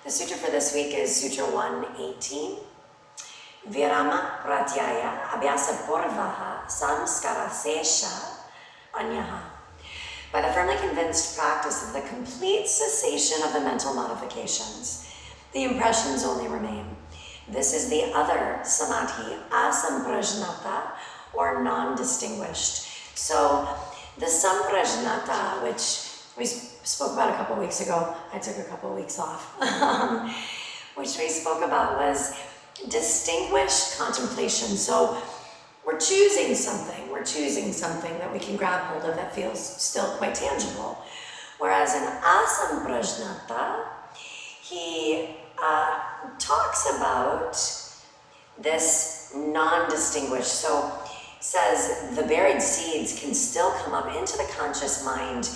The sutra for this week is Sutra 118. Virama pratyaya abhyasa purvaha samskara sesha anyaha. By the firmly convinced practice of the complete cessation of the mental modifications, the impressions only remain. This is the other samadhi, asamprajnata, or non-distinguished. So the samprajnata, which we spoke about a couple weeks ago, I took a couple weeks off, which we spoke about was distinguished contemplation. So we're choosing something that we can grab hold of that feels still quite tangible. Whereas in asamprajnata, he talks about this non-distinguished. So says the buried seeds can still come up into the conscious mind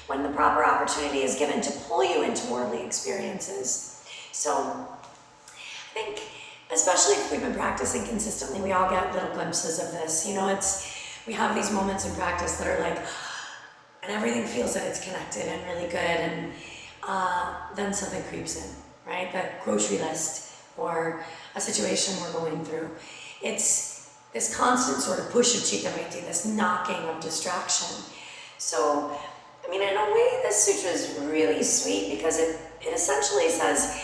when the proper opportunity is given to pull you into worldly experiences. So I think, especially if we've been practicing consistently, we all get little glimpses of this. You know, we have these moments in practice that are like, and everything feels that it's connected and really good, and then something creeps in, right? That grocery list or a situation we're going through. It's this constant sort of push of chitta vritti, this knocking of distraction. So, I mean, in a way, this sutra is really sweet because it essentially says,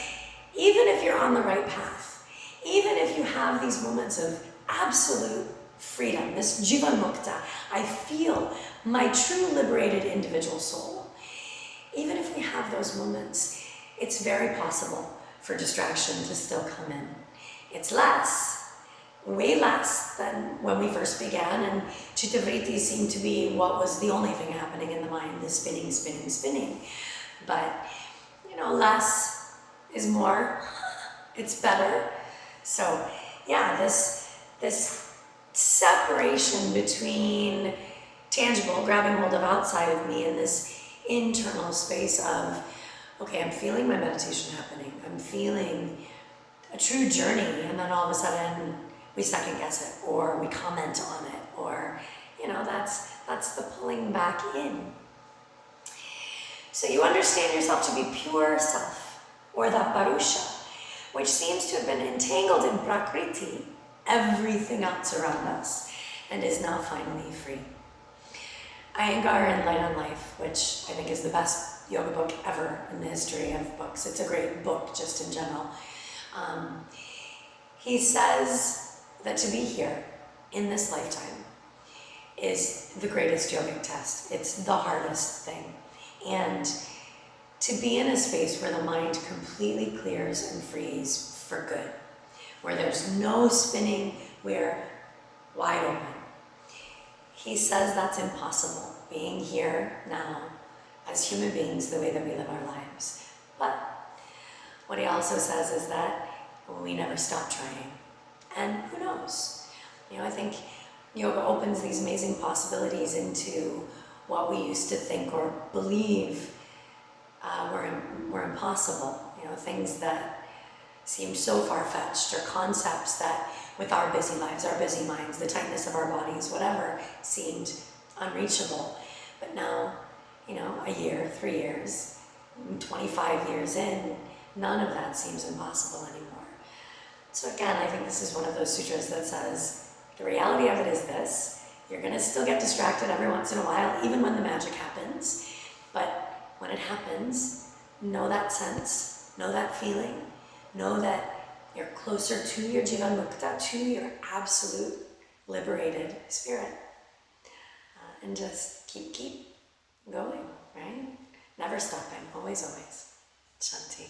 even if you're on the right path, even if you have these moments of absolute freedom, this jivan mukta, I feel my true liberated individual soul. Even if we have those moments, it's very possible for distraction to still come in. It's way less than when we first began, and chitta vritti seemed to be what was the only thing happening in the mind, the spinning, spinning, spinning. But, you know, less is more, it's better. So, yeah, this separation between tangible, grabbing hold of outside of me, and this internal space of, okay, I'm feeling my meditation happening, I'm feeling a true journey, and then all of a sudden we second guess it, or we comment on it, or, you know, that's the pulling back in. So you understand yourself to be pure self, or the parusha, which seems to have been entangled in prakriti, everything else around us, and is now finally free. Iyengar in Light on Life, which I think is the best yoga book ever in the history of books. It's a great book just in general. He says that to be here in this lifetime is the greatest yogic test. It's the hardest thing. And to be in a space where the mind completely clears and frees for good, where there's no spinning, we're wide open. He says that's impossible, being here now as human beings the way that we live our lives. But what he also says is that we never stop trying. And who knows? You know, I think yoga opens these amazing possibilities into what we used to think or believe were impossible. You know, things that seemed so far-fetched, or concepts that with our busy lives, our busy minds, the tightness of our bodies, whatever, seemed unreachable. But now, you know, a year, 3 years, 25 years in, none of that seems impossible anymore. So again, I think this is one of those sutras that says, the reality of it is this: you're gonna still get distracted every once in a while, even when the magic happens. But when it happens, know that sense, know that feeling, know that you're closer to your jivan mukta, to your absolute liberated spirit. And just keep going, right? Never stopping, always, always. Shanti.